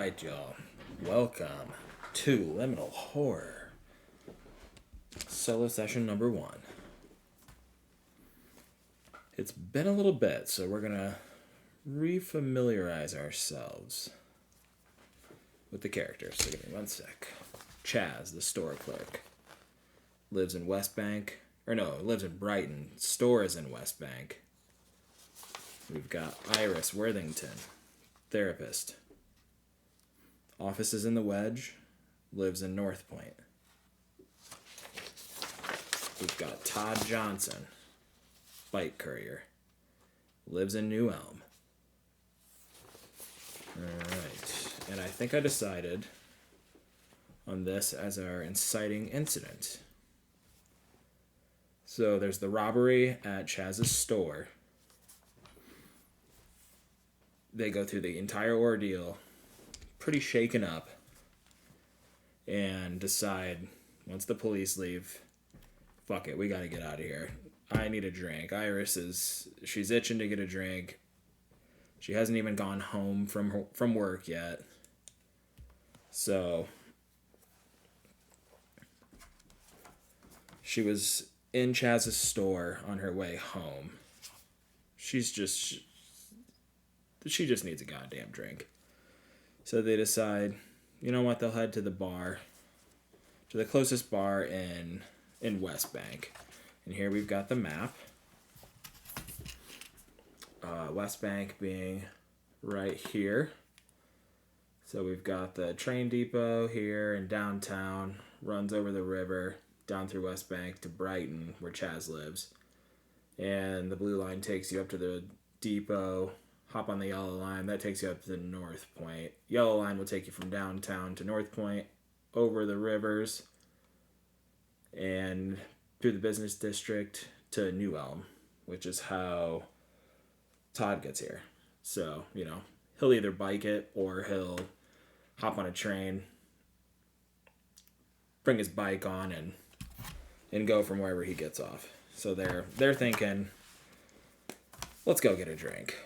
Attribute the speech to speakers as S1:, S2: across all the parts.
S1: Alright, y'all. Welcome to Liminal Horror. Solo session number 1. It's been a little bit, so we're gonna refamiliarize ourselves with the characters. So give me one sec. Chaz, the store clerk, lives in West Bank. Lives in Brighton. Store is in West Bank. We've got Iris Worthington, therapist. Office is in the Wedge, lives in North Point. We've got Todd Johnson, bike courier, lives in New Elm. Alright, and I think I decided on this as our inciting incident. So there's the robbery at Chaz's store. They go through the entire ordeal, pretty shaken up, and decide, once the police leave, fuck it, we gotta get out of here. I need a drink. She's itching to get a drink. She hasn't even gone home from work yet. So she was in Chaz's store on her way home. She just needs a goddamn drink. So they decide, you know what, they'll head to the bar, to the closest bar in West Bank. And here we've got the map. West Bank being right here. So we've got the train depot here in downtown, runs over the river, down through West Bank to Brighton, where Chaz lives. And the blue line takes you up to the depot. Hop on the yellow line, that takes you up to the North Point. Yellow line will take you from downtown to North Point, over the rivers, and through the business district to New Elm, which is how Todd gets here. So, he'll either bike it or he'll hop on a train, bring his bike on, and go from wherever he gets off. So they're thinking, let's go get a drink.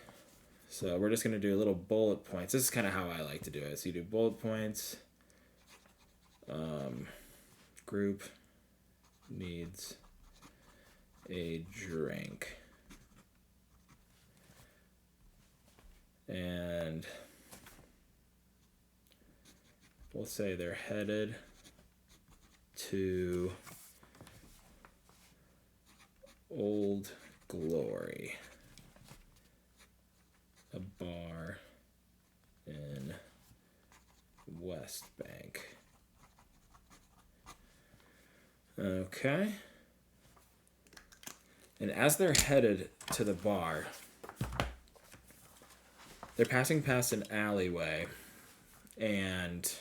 S1: So we're just going to do little bullet points. This is kind of how I like to do it. So you do bullet points. Group needs a drink. And we'll say they're headed to Old Glory, a bar in West Bank. Okay. And as they're headed to the bar, they're passing past an alleyway, and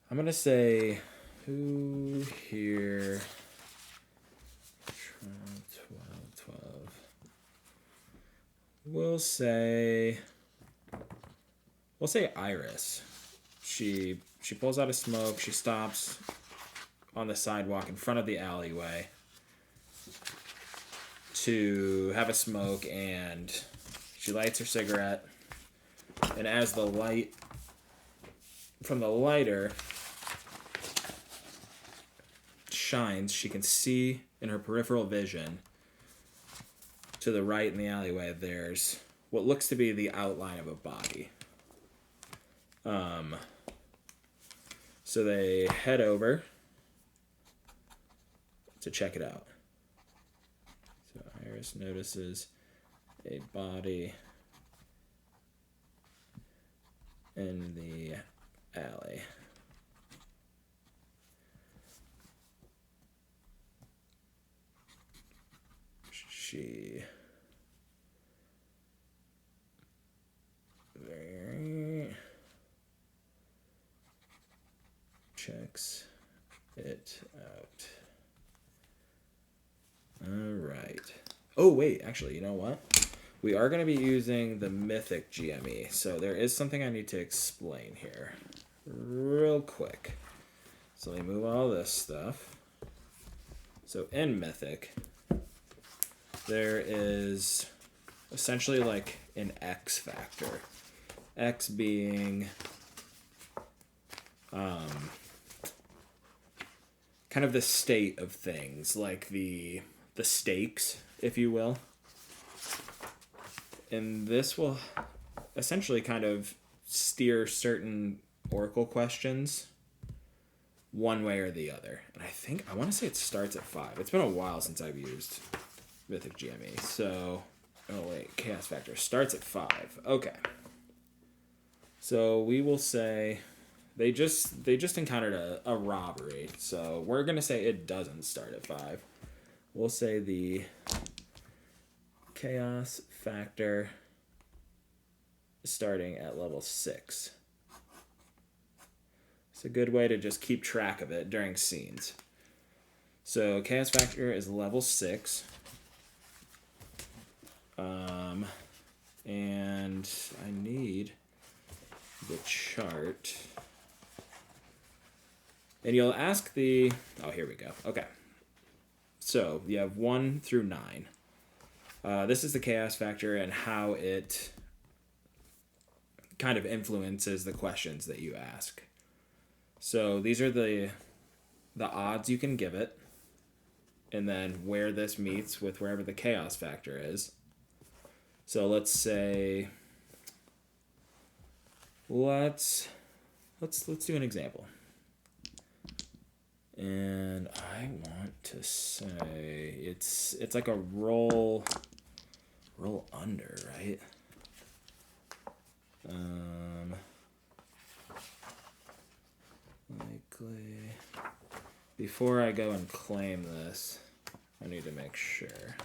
S1: I'm going to say, who here? 12. We'll say Iris. She pulls out a smoke. She stops on the sidewalk in front of the alleyway to have a smoke, and she lights her cigarette. And as the light from the lighter shines, she can see in her peripheral vision to the right in the alleyway, there's what looks to be the outline of a body. So they head over to check it out. So Iris notices a body in the alley. She checks it out. All right. Oh, wait, actually, you know what? We are going to be using the Mythic GME, so there is something I need to explain here real quick. So let me move all this stuff. So in Mythic, there is essentially like an X factor. X being kind of the state of things, like the stakes, if you will. And this will essentially kind of steer certain Oracle questions one way or the other. And I want to say it starts at 5. It's been a while since I've used Mythic GME. So, oh wait, Chaos Factor starts at 5. Okay. So we will say they just encountered a robbery. So we're going to say it doesn't start at 5. We'll say the Chaos Factor starting at level 6. It's a good way to just keep track of it during scenes. So Chaos Factor is level 6. And I need the chart. And you'll ask the... Oh, here we go. Okay. So you have 1 through 9. This is the Chaos Factor and how it kind of influences the questions that you ask. So these are the odds you can give it, and then where this meets with wherever the Chaos Factor is. So let's say let's do an example. And I want to say it's like a roll under, right? Likely. Before I go and claim this, I need to make sure.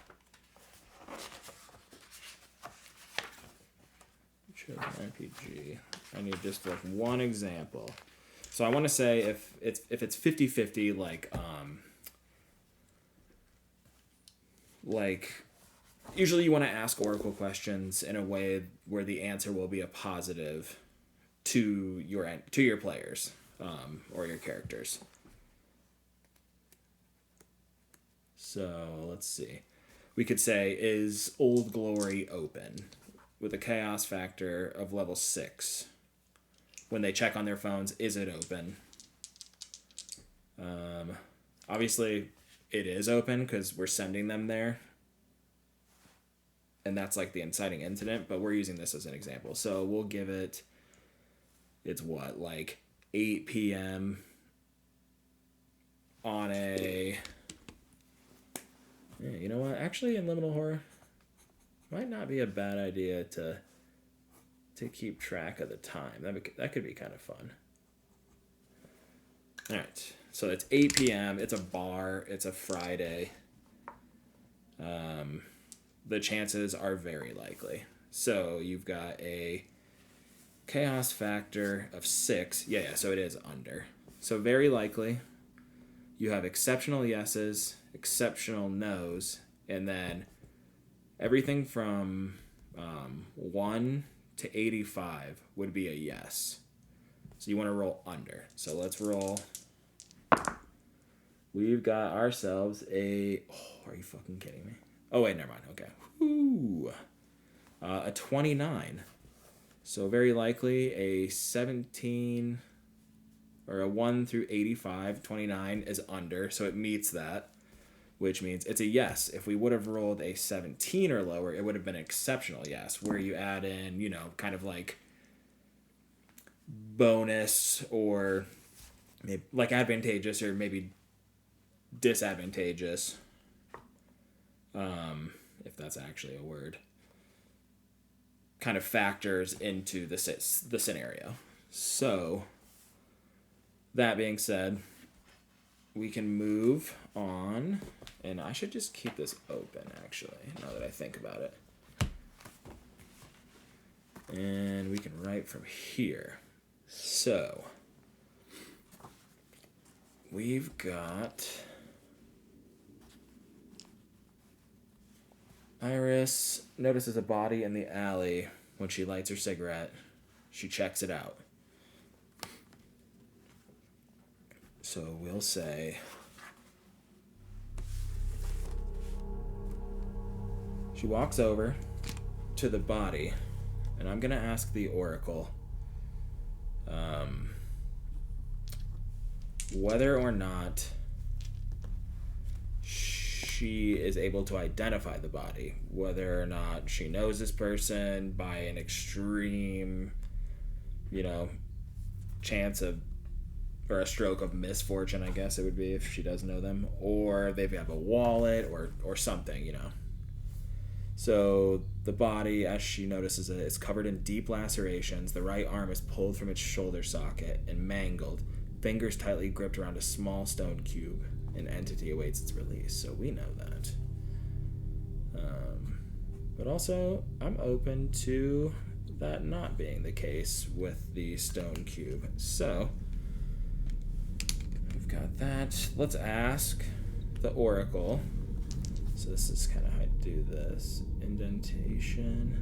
S1: Chosen RPG. I need just like one example. So I want to say if it's 50-50, like usually you want to ask Oracle questions in a way where the answer will be a positive to your players or your characters. So let's see. We could say, is Old Glory open with a Chaos Factor of level 6? When they check on their phones, is it open? Obviously, it is open because we're sending them there. And that's like the inciting incident, but we're using this as an example. So we'll give it, it's what, like 8 p.m. on a... Yeah, you know what? Actually, in Liminal Horror, might not be a bad idea to keep track of the time. That could be kind of fun. All right, so it's 8 p.m. It's a bar. It's a Friday. The chances are very likely. So you've got a Chaos Factor of 6. Yeah, so it is under. So very likely. You have exceptional yeses, exceptional nos, and then everything from 1 to 85 would be a yes. So you want to roll under. So let's roll. We've got ourselves a... Oh, are you fucking kidding me? Oh, wait, never mind. Okay. Woo. A 29. So very likely a 17 or a 1 through 85. 29 is under, so it meets that, which means it's a yes. If we would have rolled a 17 or lower, it would have been an exceptional yes, where you add in, kind of like bonus or maybe like advantageous or maybe disadvantageous, if that's actually a word, kind of factors into the scenario. So that being said, we can move on, and I should just keep this open, actually, now that I think about it. And we can write from here. So we've got Iris notices a body in the alley. When she lights her cigarette, she checks it out. So we'll say she walks over to the body And I'm going to ask the Oracle whether or not she is able to identify the body, whether or not she knows this person by an extreme, chance of, or a stroke of misfortune, I guess it would be if she does know them, or they have a wallet or something, So the body, as she notices it, is covered in deep lacerations. The right arm is pulled from its shoulder socket and mangled, fingers tightly gripped around a small stone cube. An entity awaits its release, so we know that. But also, I'm open to that not being the case with the stone cube. So, we've got that. Let's ask the Oracle. So this is kind of how I do this. Indentation.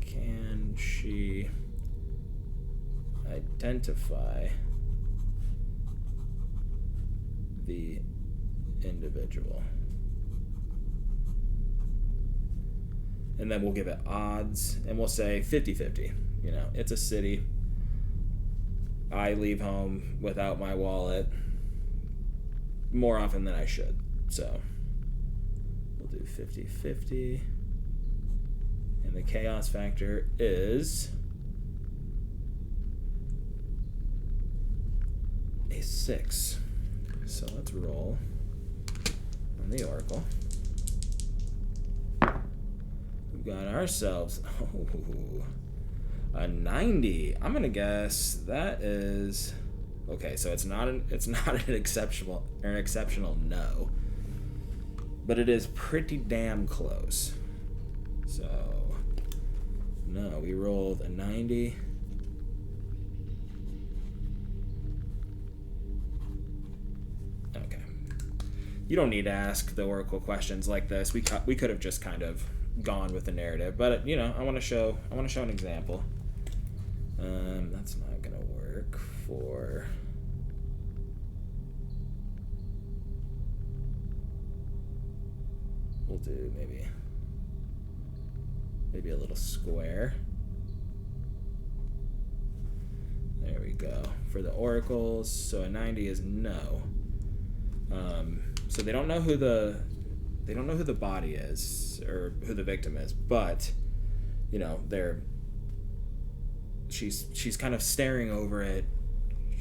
S1: Can she identify the individual? And then we'll give it odds, and we'll say 50-50. It's a city. I leave home without my wallet more often than I should. So we'll do 50-50. And the chaos factor is a 6. So let's roll on the Oracle. We've got ourselves a 90. I'm gonna guess that is okay. So it's not an exceptional no, but it is pretty damn close. So no, we rolled a 90. Okay. You don't need to ask the Oracle questions like this. We could have just kind of gone with the narrative, but I want to show an example. That's not gonna work for. We'll do maybe a little square. There we go. For the oracles, so a 90 is no. So they don't know who the body is or who the victim is, but she's kind of staring over it.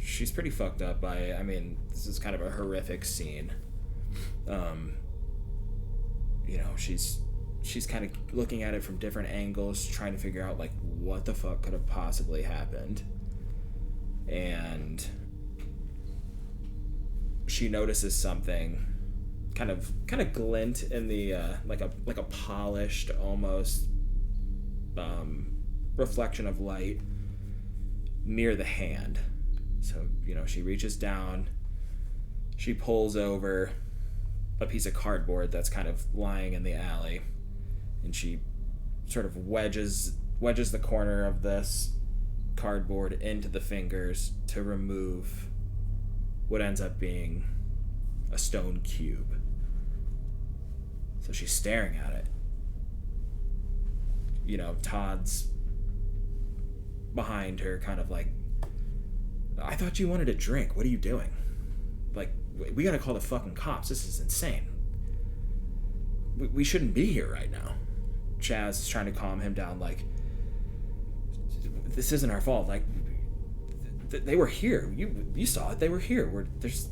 S1: She's pretty fucked up by it. I mean, this is kind of a horrific scene. She's kind of looking at it from different angles, trying to figure out what the fuck could have possibly happened. And she notices something kind of glint in the like a polished almost reflection of light near the hand. So she reaches down, she pulls over a piece of cardboard that's kind of lying in the alley, and she sort of wedges the corner of this cardboard into the fingers to remove what ends up being a stone cube. So she's staring at it. Todd's behind her, kind of like, I thought you wanted a drink. What are you doing? We gotta call the fucking cops. This is insane. We shouldn't be here right now. Chaz is trying to calm him down, this isn't our fault. They were here. You saw it. They were here.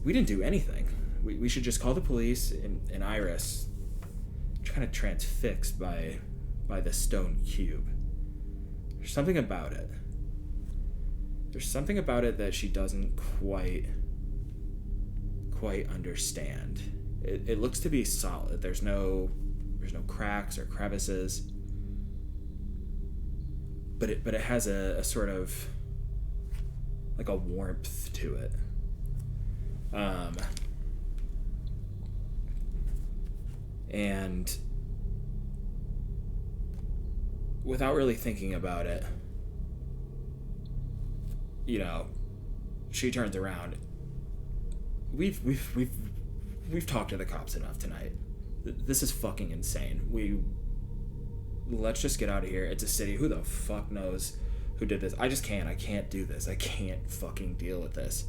S1: We didn't do anything. We should just call the police. And Iris, kind of transfixed by the stone cube. There's something about it. There's something about it that she doesn't quite understand. It looks to be solid. There's no cracks or crevices. But it has a sort of like a warmth to it. And without really thinking about it, she turns around. We've talked to the cops enough tonight. This is fucking insane. Let's just get out of here. It's a city. Who the fuck knows who did this? I can't do this. I can't fucking deal with this.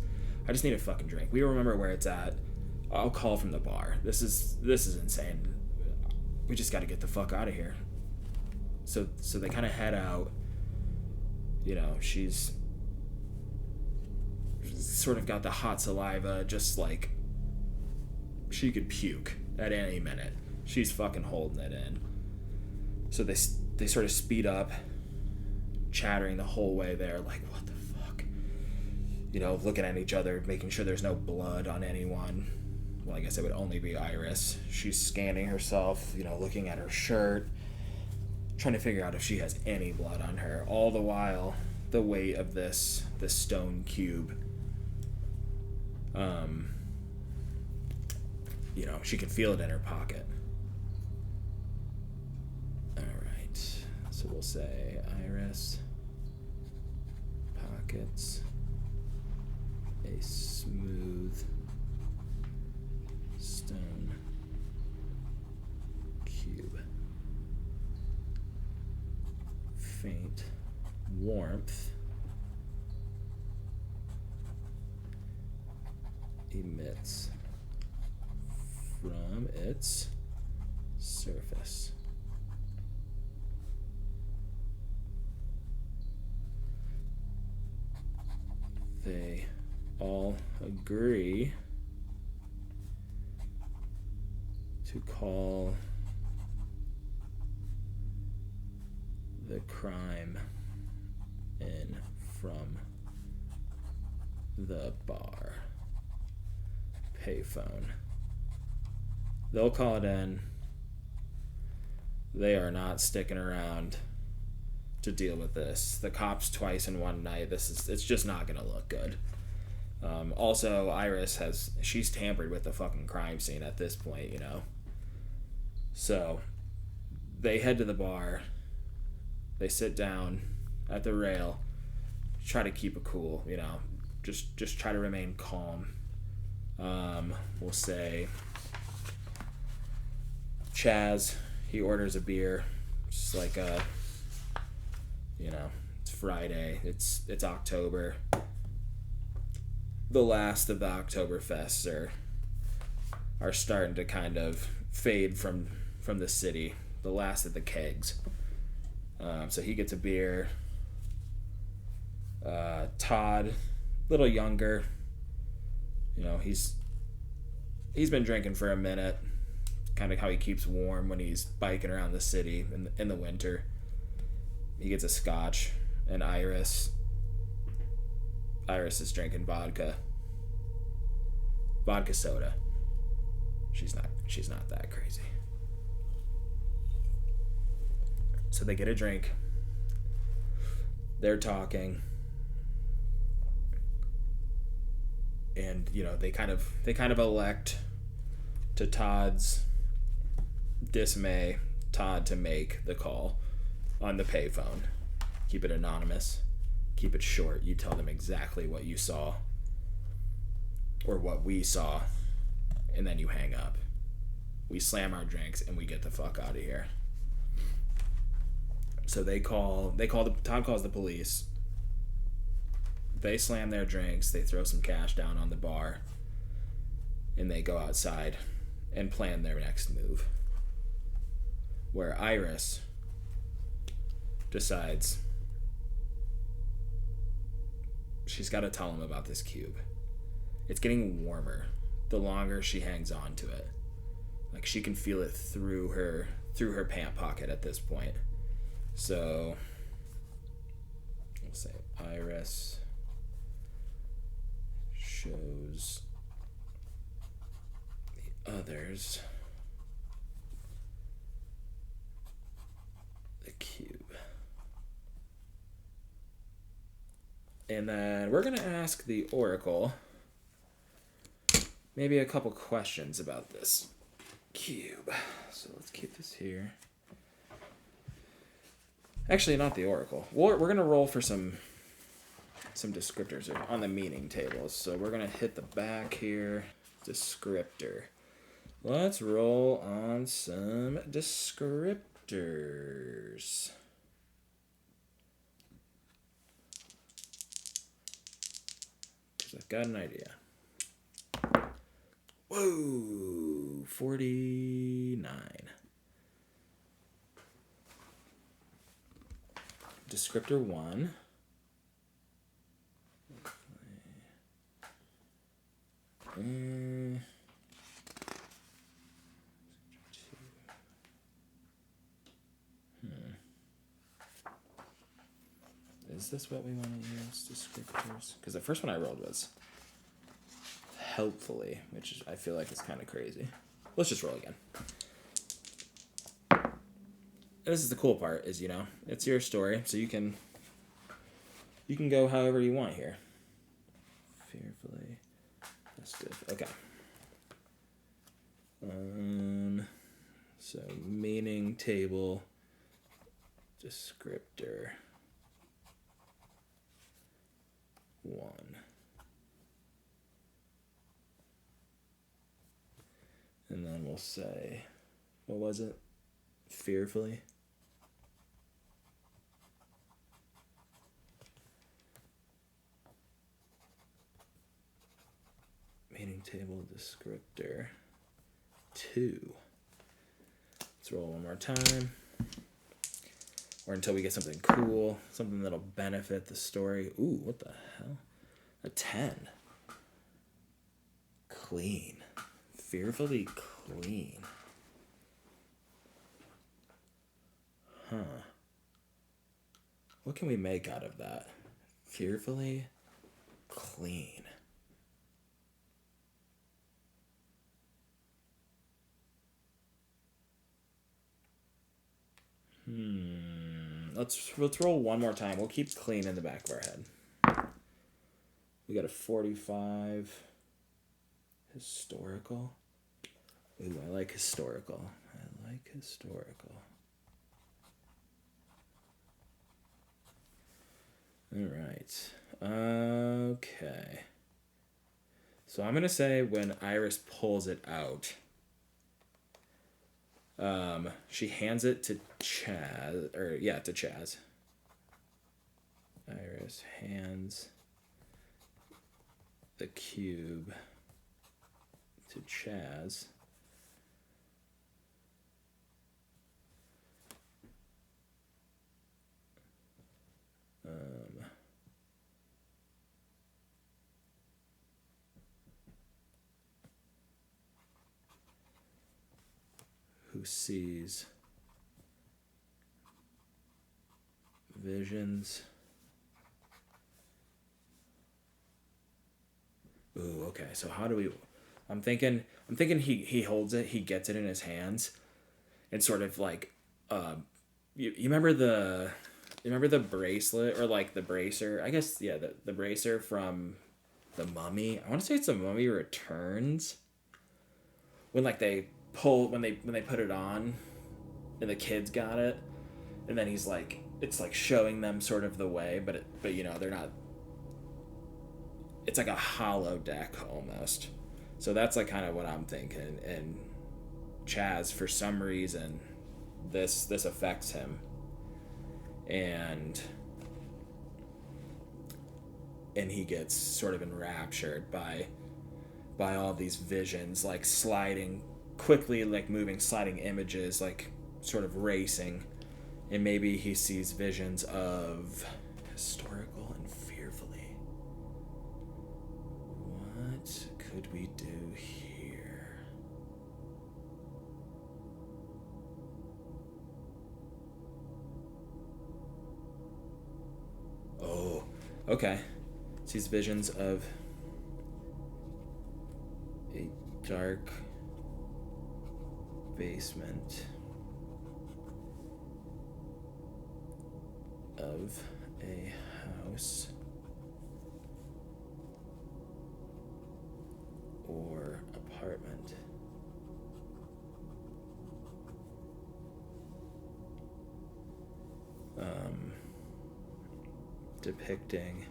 S1: I just need a fucking drink. We remember where it's at. I'll call from the bar. This is insane. We just got to get the fuck out of here. So they kind of head out. You know, she's sort of got the hot saliva, just like she could puke at any minute. She's fucking holding it in. So they sort of speed up, chattering the whole way there, like, what the fuck? You know, looking at each other, making sure there's no blood on anyone. Well, I guess it would only be Iris. She's scanning herself, you know, looking at her shirt, trying to figure out if she has any blood on her. All the while, the weight of this stone cube, you know, she can feel it in her pocket. Alright, so we'll say Iris, pockets, a smooth stone cube. Faint warmth emits from its surface. They all agree to call the crime in from the bar payphone. They'll call it in. They are not sticking around to deal with this. The cops twice in one night. It's just not gonna look good. Also, Iris she's tampered with the fucking crime scene at this point, you know. So they head to the bar. They sit down at the rail, try to keep it cool, you know, just try to remain calm. We'll say Chaz, he orders a beer, just like you know, it's Friday, it's October. The last of the Oktoberfests are starting to kind of fade from the city. The last of the kegs. So he gets a beer. Todd, a little younger. You know, he's been drinking for a minute. Kind of how he keeps warm when he's biking around the city in the winter. He gets a scotch, and Iris is drinking vodka soda. She's not that crazy. So they get a drink. They're talking. And, you know, they kind of elect, to Todd's dismay, Todd to make the call on the payphone. Keep it anonymous. Keep it short. You tell them exactly what you saw or what we saw, and then you hang up. We slam our drinks and we get the fuck out of here. So Todd calls the police. They slam their drinks, they throw some cash down on the bar, and they go outside and plan their next move. Where Iris decides she's got to tell him about this cube. It's getting warmer the longer she hangs on to it. Like, she can feel it through her pant pocket at this point. So we'll say Iris shows the others the cube. And then we're going to ask the Oracle maybe a couple questions about this cube. So let's keep this here. Actually, not the Oracle. We're going to roll for some descriptors on the meaning tables. So we're going to hit the back here. Descriptor. Let's roll on some descriptors. Because I've got an idea. Whoa! 49. Descriptor 1. Is this what we want to use? Descriptors? Because the first one I rolled was helpfully, which I feel like is kind of crazy. Let's just roll again. And this is the cool part, is, you know, it's your story, so you can go however you want here. Fearfully festive. Okay. So meaning table descriptor 1. And then we'll say, what was it? Fearfully. Meaning table descriptor 2. Let's roll one more time. Or until we get something cool, something that'll benefit the story. Ooh, what the hell? A 10. Clean. Fearfully clean. Huh. What can we make out of that? Fearfully clean. Let's roll one more time. We'll keep clean in the back of our head. We got a 45. Historical. Ooh, I like historical. I like historical. All right. Okay. So I'm going to say when Iris pulls it out, she hands it to Chaz, to Chaz. Iris hands the cube to Chaz. Who sees visions. Ooh, okay. So how do we? I'm thinking he holds it. He gets it in his hands, and sort of like, you remember the bracelet or like the bracer? I guess yeah, the bracer from the Mummy. I want to say it's the Mummy Returns. When like they put it on, and the kids got it, and then he's like, it's like showing them sort of the way, but you know they're not. It's like a hollow deck almost. So that's like kind of what I'm thinking. And Chaz, for some reason, this affects him, and he gets sort of enraptured by all these visions, like sliding quickly, like moving, sliding images, like sort of racing, and maybe he sees visions of historical and fearfully. What could we do here? Oh, okay. Sees visions of a dark basement of a house or apartment. Depicting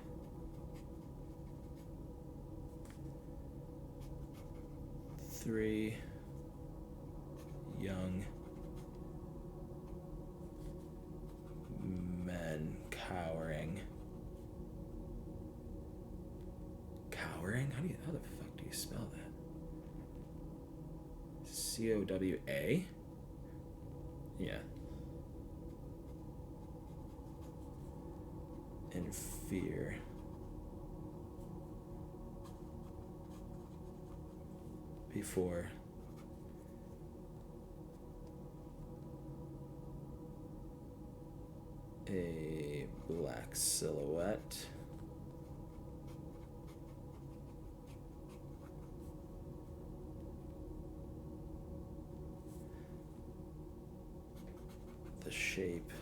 S1: three young men cowering. Cowering? How the fuck do you spell that? C-O-W-A? Yeah. In fear. Before a black silhouette the shape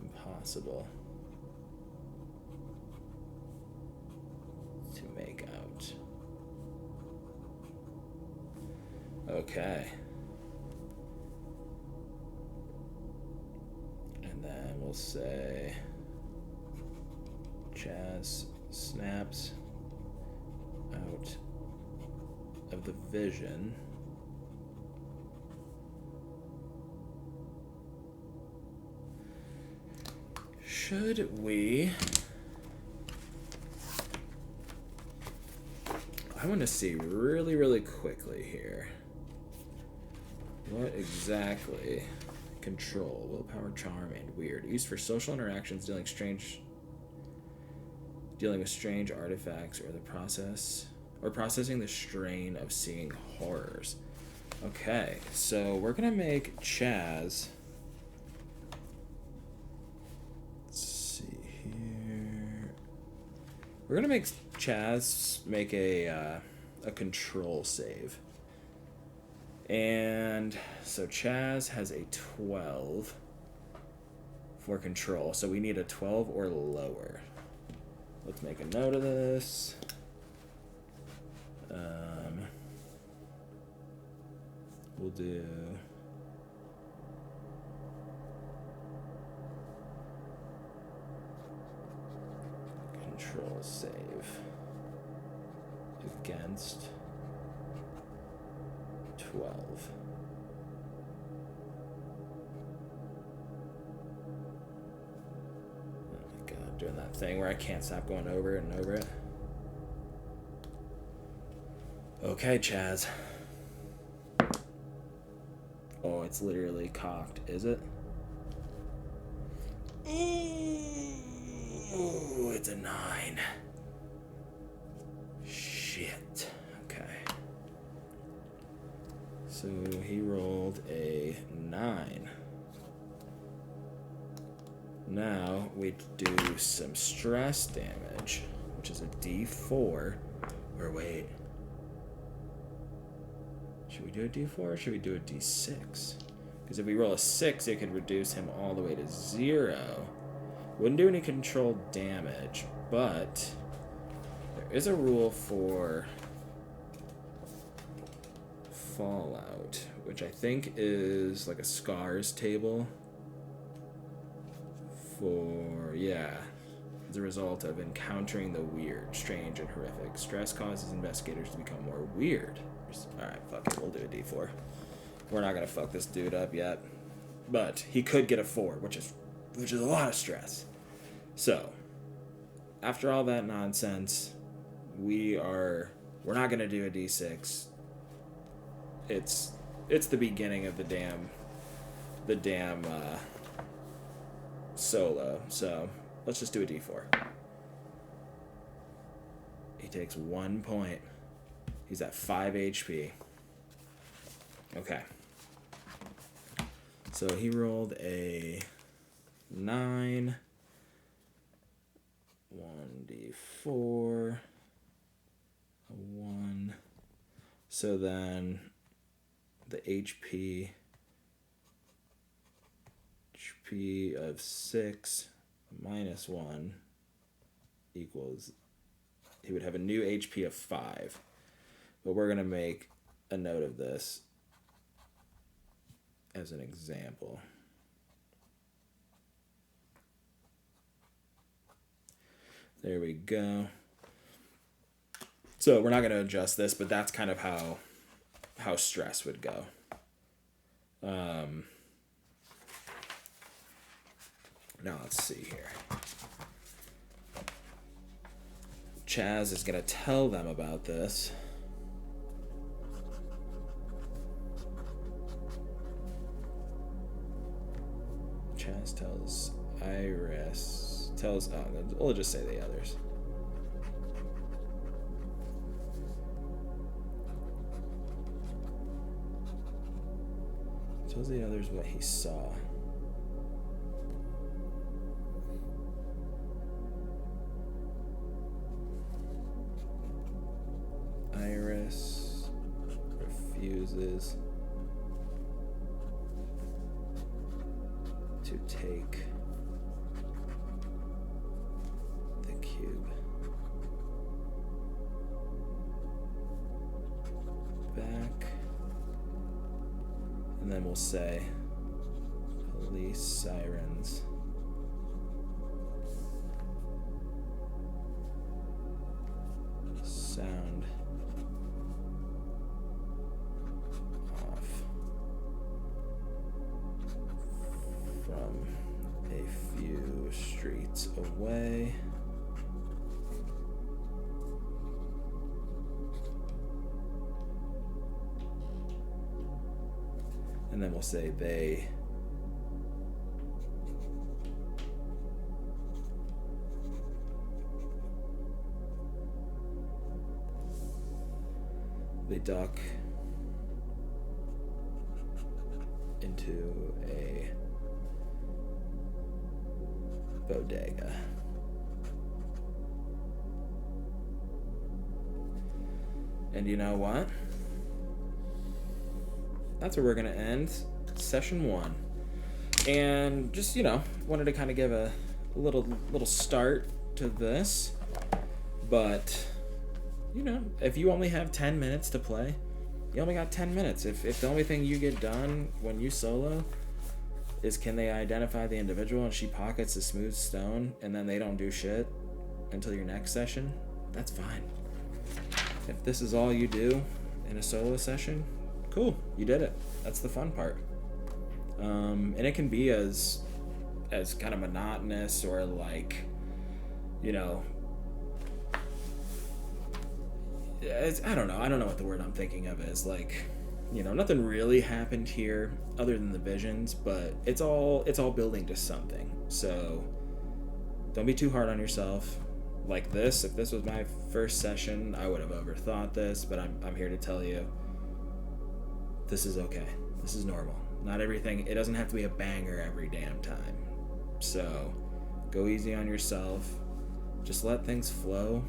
S1: impossible to make out. Okay. And then we'll say Chaz snaps out of the vision should we I want to see really quickly here what exactly control, willpower, charm, and weird used for social interactions, dealing with strange artifacts or processing the strain of seeing horrors. Okay, so we're gonna make Chaz. Let's see here. We're gonna make Chaz make a control save. And so Chaz has a 12 for control, so we need a 12 or lower. Let's make a note of this. We'll do control save against 12. Oh my god, doing that thing where I can't stop going over it and over it. Okay, Chaz. Oh, it's literally cocked, is it? Ooh, it's a 9. Shit. Okay. So he rolled a 9. Now we do some stress damage, which is a D4. Or wait. Should we do a D4 or should we do a D6? Because if we roll a 6, it could reduce him all the way to 0. Wouldn't do any controlled damage, but there is a rule for Fallout, which I think is like a scars table for, as a result of encountering the weird, strange, and horrific. Stress causes investigators to become more weird. Alright, fuck it, we'll do a D4. We're not gonna fuck this dude up yet. But he could get a 4, which is a lot of stress. So, after all that nonsense, we're not gonna do a D6. It's the beginning of the damn solo. So let's just do a D4. He takes 1 point. He's at 5 HP. Okay. So he rolled a 9. 1d4. A 1. So then the HP of 6 minus 1 equals, he would have a new HP of 5. But we're going to make a note of this as an example. There we go. So we're not going to adjust this, but that's kind of how how stress would go. Now let's see here. Chaz is going to tell them about this. Chaz tells Iris, we'll just say the others. Tells the others what he saw. Iris refuses to take the cube back, and then we'll say police sirens sound off from a few streets away. And then we'll say they duck into a bodega. And you know what? That's where we're going to end session 1. And just, wanted to kind of give a little start to this. But, if you only have 10 minutes to play, you only got 10 minutes. If the only thing you get done when you solo is can they identify the individual and she pockets a smooth stone and then they don't do shit until your next session, that's fine. If this is all you do in a solo session, cool, you did it. That's the fun part. And it can be as kind of monotonous or like, I don't know what the word I'm thinking of is. Like, nothing really happened here other than the visions, but it's all building to something. So don't be too hard on yourself. Like this, if this was my first session, I would have overthought this, but I'm here to tell you this is okay. This is normal. Not everything, it doesn't have to be a banger every damn time. So go easy on yourself. Just let things flow.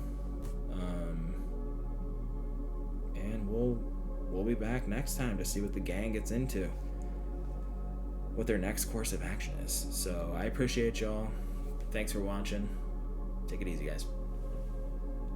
S1: And we'll be back next time to see what the gang gets into, what their next course of action is. So I appreciate y'all. Thanks for watching. Take it easy, guys.